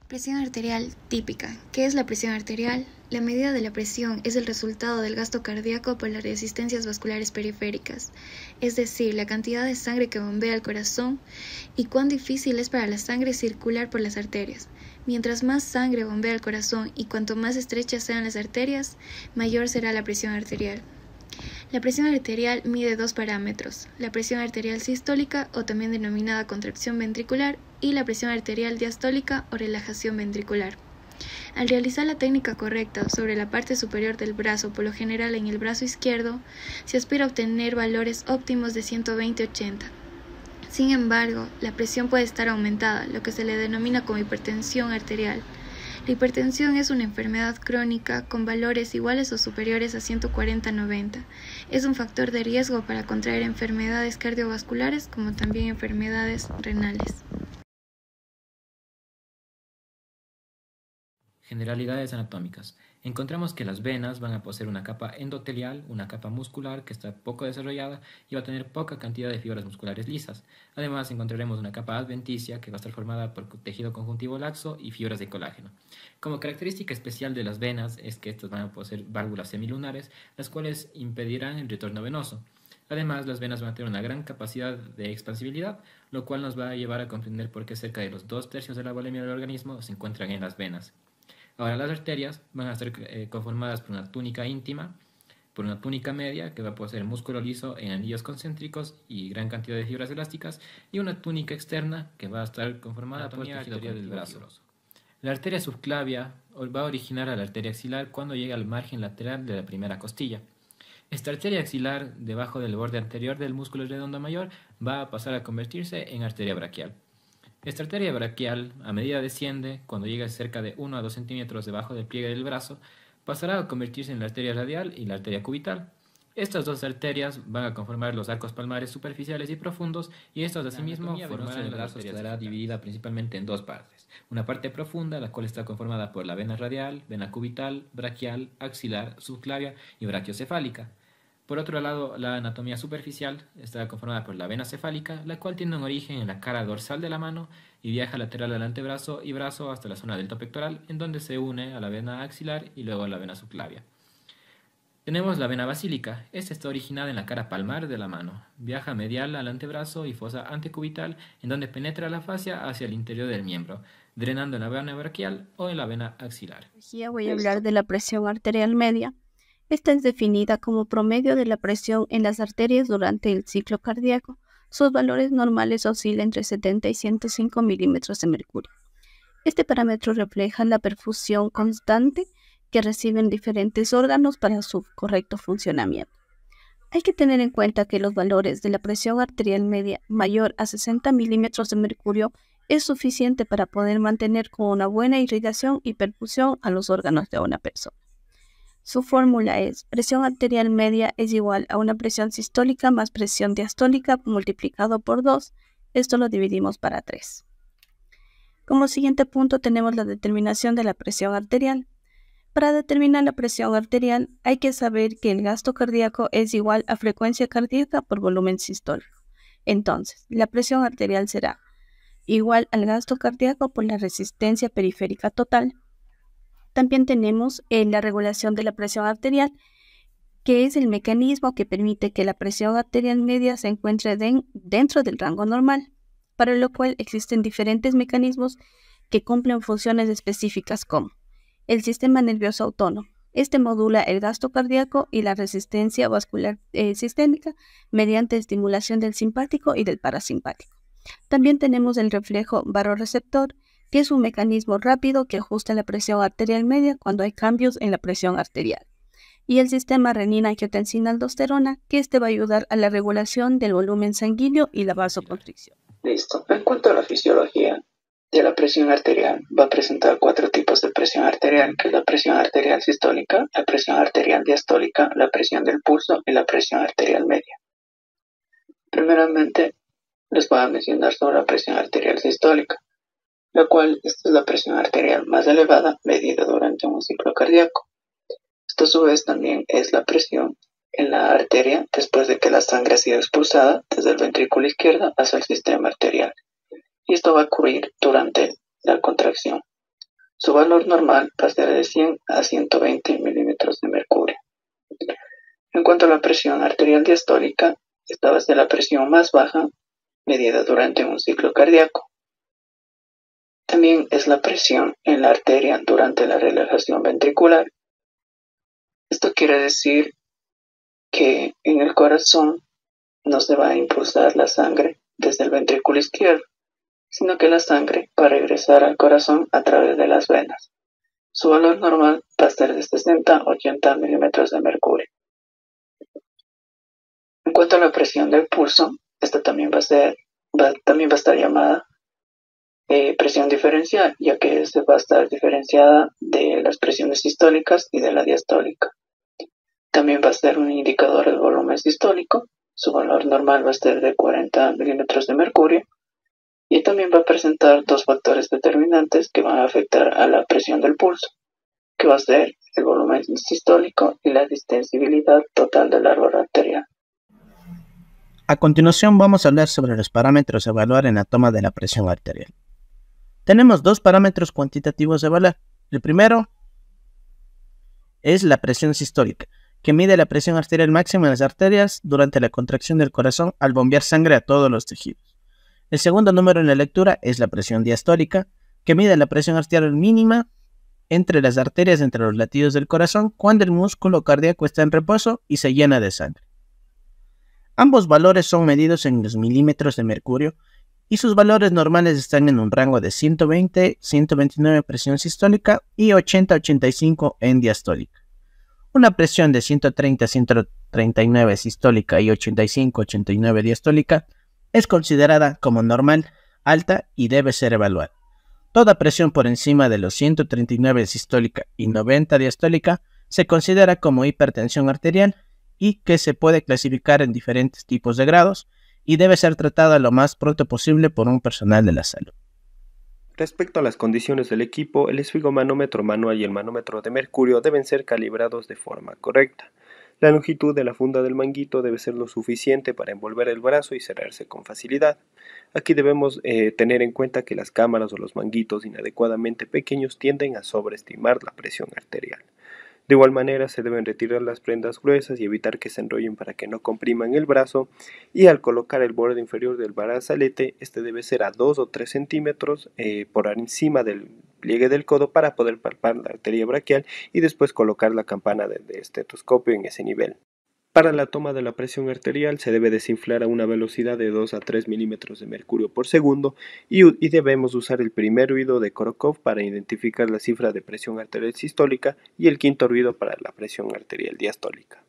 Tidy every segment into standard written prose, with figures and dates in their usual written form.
Presión arterial típica. ¿Qué es la presión arterial? La medida de la presión es el resultado del gasto cardíaco por las resistencias vasculares periféricas, es decir, la cantidad de sangre que bombea al corazón y cuán difícil es para la sangre circular por las arterias. Mientras más sangre bombea al corazón y cuanto más estrechas sean las arterias, mayor será la presión arterial. La presión arterial mide dos parámetros, la presión arterial sistólica o también denominada contracción ventricular y la presión arterial diastólica o relajación ventricular. Al realizar la técnica correcta sobre la parte superior del brazo, por lo general en el brazo izquierdo, se aspira a obtener valores óptimos de 120-80. Sin embargo, la presión puede estar aumentada, lo que se le denomina como hipertensión arterial. La hipertensión es una enfermedad crónica con valores iguales o superiores a 140-90. Es un factor de riesgo para contraer enfermedades cardiovasculares como también enfermedades renales. Generalidades anatómicas. Encontramos que las venas van a poseer una capa endotelial, una capa muscular que está poco desarrollada y va a tener poca cantidad de fibras musculares lisas. Además, encontraremos una capa adventicia que va a estar formada por tejido conjuntivo laxo y fibras de colágeno. Como característica especial de las venas es que estas van a poseer válvulas semilunares, las cuales impedirán el retorno venoso. Además, las venas van a tener una gran capacidad de expansibilidad, lo cual nos va a llevar a comprender por qué cerca de los 2/3 de la volemia del organismo se encuentran en las venas. Ahora, las arterias van a estar conformadas por una túnica íntima, por una túnica media que va a poseer músculo liso en anillos concéntricos y gran cantidad de fibras elásticas, y una túnica externa que va a estar conformada por tejido arterial del brazo. La arteria subclavia va a originar a la arteria axilar cuando llega al margen lateral de la primera costilla. Esta arteria axilar, debajo del borde anterior del músculo redondo mayor, va a pasar a convertirse en arteria braquial. Esta arteria braquial, a medida desciende, cuando llega cerca de 1 a 2 centímetros debajo del pliegue del brazo, pasará a convertirse en la arteria radial y la arteria cubital. Estas dos arterias van a conformar los arcos palmares superficiales y profundos, y estas asimismo formarán el brazo. Estará dividida principalmente en dos partes. Una parte profunda, la cual está conformada por la vena radial, vena cubital, braquial, axilar, subclavia y brachiocefálica. Por otro lado, la anatomía superficial está conformada por la vena cefálica, la cual tiene un origen en la cara dorsal de la mano y viaja lateral al antebrazo y brazo hasta la zona delto pectoral, en donde se une a la vena axilar y luego a la vena subclavia. Tenemos la vena basílica. Esta está originada en la cara palmar de la mano. Viaja medial al antebrazo y fosa antecubital, en donde penetra la fascia hacia el interior del miembro, drenando en la vena braquial o en la vena axilar. Voy a hablar de la presión arterial media. Esta es definida como promedio de la presión en las arterias durante el ciclo cardíaco. Sus valores normales oscilan entre 70 y 105 milímetros de mercurio. Este parámetro refleja la perfusión constante que reciben diferentes órganos para su correcto funcionamiento. Hay que tener en cuenta que los valores de la presión arterial media mayor a 60 milímetros de mercurio es suficiente para poder mantener con una buena irrigación y perfusión a los órganos de una persona. Su fórmula es: presión arterial media es igual a una presión sistólica más presión diastólica multiplicado por 2. Esto lo dividimos para 3. Como siguiente punto tenemos la determinación de la presión arterial. Para determinar la presión arterial hay que saber que el gasto cardíaco es igual a frecuencia cardíaca por volumen sistólico. Entonces, la presión arterial será igual al gasto cardíaco por la resistencia periférica total. También tenemos la regulación de la presión arterial, que es el mecanismo que permite que la presión arterial media se encuentre dentro del rango normal, para lo cual existen diferentes mecanismos que cumplen funciones específicas como el sistema nervioso autónomo. Este modula el gasto cardíaco y la resistencia vascular sistémica mediante estimulación del simpático y del parasimpático. También tenemos el reflejo barorreceptor, que es un mecanismo rápido que ajusta la presión arterial media cuando hay cambios en la presión arterial. Y el sistema renina-angiotensina-aldosterona, que este va a ayudar a la regulación del volumen sanguíneo y la vasoconstricción. Listo. En cuanto a la fisiología de la presión arterial, va a presentar 4 tipos de presión arterial, que es la presión arterial sistólica, la presión arterial diastólica, la presión del pulso y la presión arterial media. Primeramente, les voy a mencionar sobre la presión arterial sistólica, la cual esta es la presión arterial más elevada medida durante un ciclo cardíaco. Esto a su vez también es la presión en la arteria después de que la sangre ha sido expulsada desde el ventrículo izquierdo hacia el sistema arterial. Y esto va a ocurrir durante la contracción. Su valor normal va a ser de 100 a 120 milímetros de mercurio. En cuanto a la presión arterial diastólica, esta va a ser la presión más baja medida durante un ciclo cardíaco. También es la presión en la arteria durante la relajación ventricular. Esto quiere decir que en el corazón no se va a impulsar la sangre desde el ventrículo izquierdo, sino que la sangre va a regresar al corazón a través de las venas. Su valor normal va a ser de 60 a 80 milímetros de mercurio. En cuanto a la presión del pulso, esta también va a estar llamada presión diferencial, ya que se va a estar diferenciada de las presiones sistólicas y de la diastólica. También va a ser un indicador del volumen sistólico. Su valor normal va a ser de 40 milímetros de mercurio. Y también va a presentar dos factores determinantes que van a afectar a la presión del pulso, que va a ser el volumen sistólico y la distensibilidad total del árbol arterial. A continuación vamos a hablar sobre los parámetros a evaluar en la toma de la presión arterial. Tenemos dos parámetros cuantitativos a evaluar. El primero es la presión sistólica, que mide la presión arterial máxima en las arterias durante la contracción del corazón al bombear sangre a todos los tejidos. El segundo número en la lectura es la presión diastólica, que mide la presión arterial mínima entre las arterias entre los latidos del corazón cuando el músculo cardíaco está en reposo y se llena de sangre. Ambos valores son medidos en los milímetros de mercurio y sus valores normales están en un rango de 120-129 presión sistólica y 80-85 en diastólica. Una presión de 130-139 sistólica y 85-89 diastólica es considerada como normal, alta y debe ser evaluada. Toda presión por encima de los 139 sistólica y 90 diastólica se considera como hipertensión arterial y que se puede clasificar en diferentes tipos de grados y debe ser tratada lo más pronto posible por un personal de la salud. Respecto a las condiciones del equipo, el esfigomanómetro manual y el manómetro de mercurio deben ser calibrados de forma correcta. La longitud de la funda del manguito debe ser lo suficiente para envolver el brazo y cerrarse con facilidad. Aquí debemos tener en cuenta que las cámaras o los manguitos inadecuadamente pequeños tienden a sobreestimar la presión arterial. De igual manera se deben retirar las prendas gruesas y evitar que se enrollen para que no compriman el brazo, y al colocar el borde inferior del brazalete, este debe ser a 2 o 3 centímetros por encima del pliegue del codo para poder palpar la arteria braquial y después colocar la campana de estetoscopio en ese nivel. Para la toma de la presión arterial se debe desinflar a una velocidad de 2 a 3 milímetros de mercurio por segundo y debemos usar el primer oído de Korokov para identificar la cifra de presión arterial sistólica y el quinto oído para la presión arterial diastólica.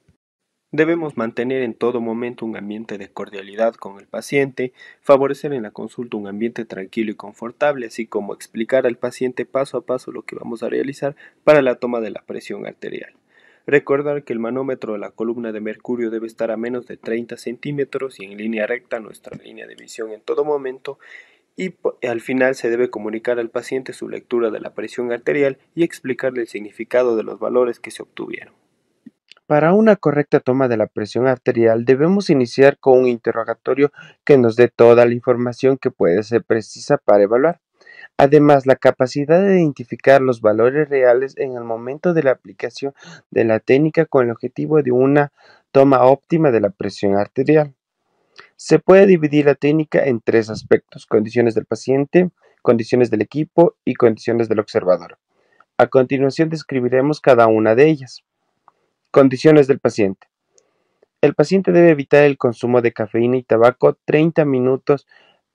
Debemos mantener en todo momento un ambiente de cordialidad con el paciente, favorecer en la consulta un ambiente tranquilo y confortable, así como explicar al paciente paso a paso lo que vamos a realizar para la toma de la presión arterial. Recordar que el manómetro de la columna de mercurio debe estar a menos de 30 centímetros y en línea recta nuestra línea de visión en todo momento, y al final se debe comunicar al paciente su lectura de la presión arterial y explicarle el significado de los valores que se obtuvieron. Para una correcta toma de la presión arterial debemos iniciar con un interrogatorio que nos dé toda la información que puede ser precisa para evaluar. Además, la capacidad de identificar los valores reales en el momento de la aplicación de la técnica con el objetivo de una toma óptima de la presión arterial. Se puede dividir la técnica en tres aspectos: condiciones del paciente, condiciones del equipo y condiciones del observador. A continuación describiremos cada una de ellas. Condiciones del paciente. El paciente debe evitar el consumo de cafeína y tabaco 30 minutos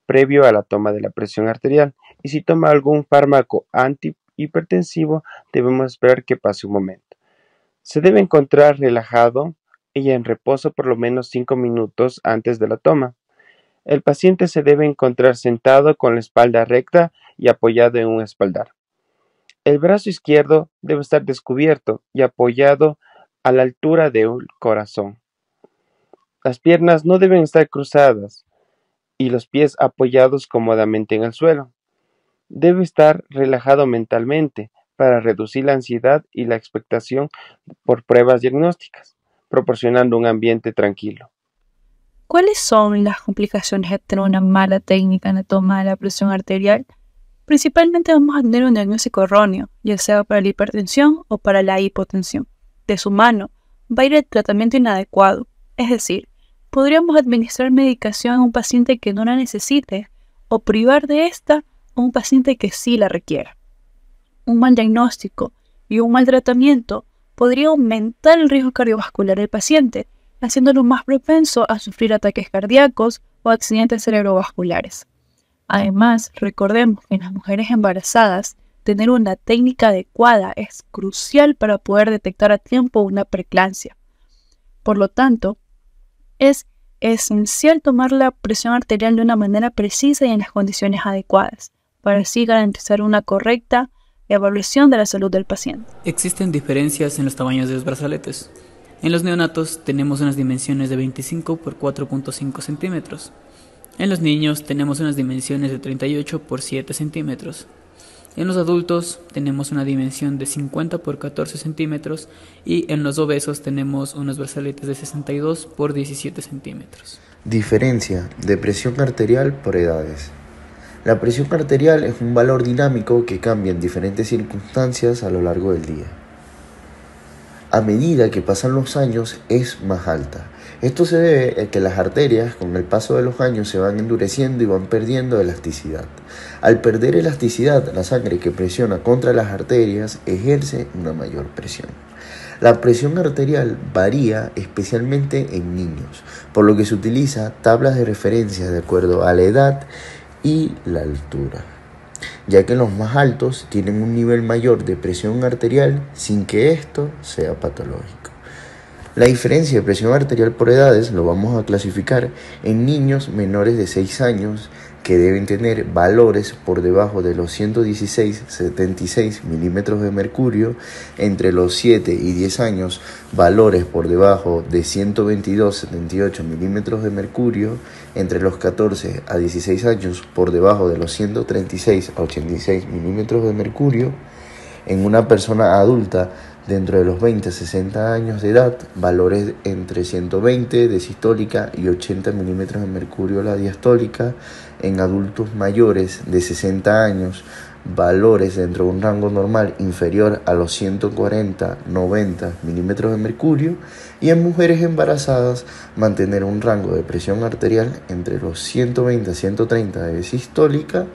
previo a la toma de la presión arterial, y si toma algún fármaco antihipertensivo debemos esperar que pase un momento. Se debe encontrar relajado y en reposo por lo menos 5 minutos antes de la toma. El paciente se debe encontrar sentado con la espalda recta y apoyado en un espaldar. El brazo izquierdo debe estar descubierto y apoyado a la altura del corazón. Las piernas no deben estar cruzadas y los pies apoyados cómodamente en el suelo. Debe estar relajado mentalmente para reducir la ansiedad y la expectación por pruebas diagnósticas, proporcionando un ambiente tranquilo. ¿Cuáles son las complicaciones de tener una mala técnica en la toma de la presión arterial? Principalmente vamos a tener un diagnóstico erróneo, ya sea para la hipertensión o para la hipotensión. De su mano va a ir el tratamiento inadecuado, es decir, podríamos administrar medicación a un paciente que no la necesite o privar de esta a un paciente que sí la requiera. Un mal diagnóstico y un mal tratamiento podría aumentar el riesgo cardiovascular del paciente, haciéndolo más propenso a sufrir ataques cardíacos o accidentes cerebrovasculares. Además, recordemos que en las mujeres embarazadas, tener una técnica adecuada es crucial para poder detectar a tiempo una preeclampsia. Por lo tanto, es esencial tomar la presión arterial de una manera precisa y en las condiciones adecuadas, para así garantizar una correcta evaluación de la salud del paciente. Existen diferencias en los tamaños de los brazaletes. En los neonatos tenemos unas dimensiones de 25 por 4.5 centímetros. En los niños tenemos unas dimensiones de 38 por 7 centímetros. En los adultos tenemos una dimensión de 50 por 14 centímetros y en los obesos tenemos unos brazaletes de 62 por 17 centímetros. Diferencia de presión arterial por edades. La presión arterial es un valor dinámico que cambia en diferentes circunstancias a lo largo del día. A medida que pasan los años es más alta. Esto se debe a que las arterias con el paso de los años se van endureciendo y van perdiendo elasticidad. Al perder elasticidad, la sangre que presiona contra las arterias ejerce una mayor presión. La presión arterial varía especialmente en niños, por lo que se utiliza tablas de referencia de acuerdo a la edad y la altura, ya que los más altos tienen un nivel mayor de presión arterial sin que esto sea patológico. La diferencia de presión arterial por edades lo vamos a clasificar en niños menores de 6 años que deben tener valores por debajo de los 116-76 milímetros de mercurio, entre los 7 y 10 años valores por debajo de 122-78 milímetros de mercurio, entre los 14 a 16 años por debajo de los 136 a 86 milímetros de mercurio, en una persona adulta dentro de los 20 a 60 años de edad, valores entre 120 de sistólica y 80 milímetros de mercurio la diastólica. En adultos mayores de 60 años, valores dentro de un rango normal inferior a los 140-90 milímetros de mercurio. Y en mujeres embarazadas, mantener un rango de presión arterial entre los 120 a 130 de sistólica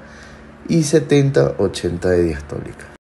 y 70-80 de diastólica.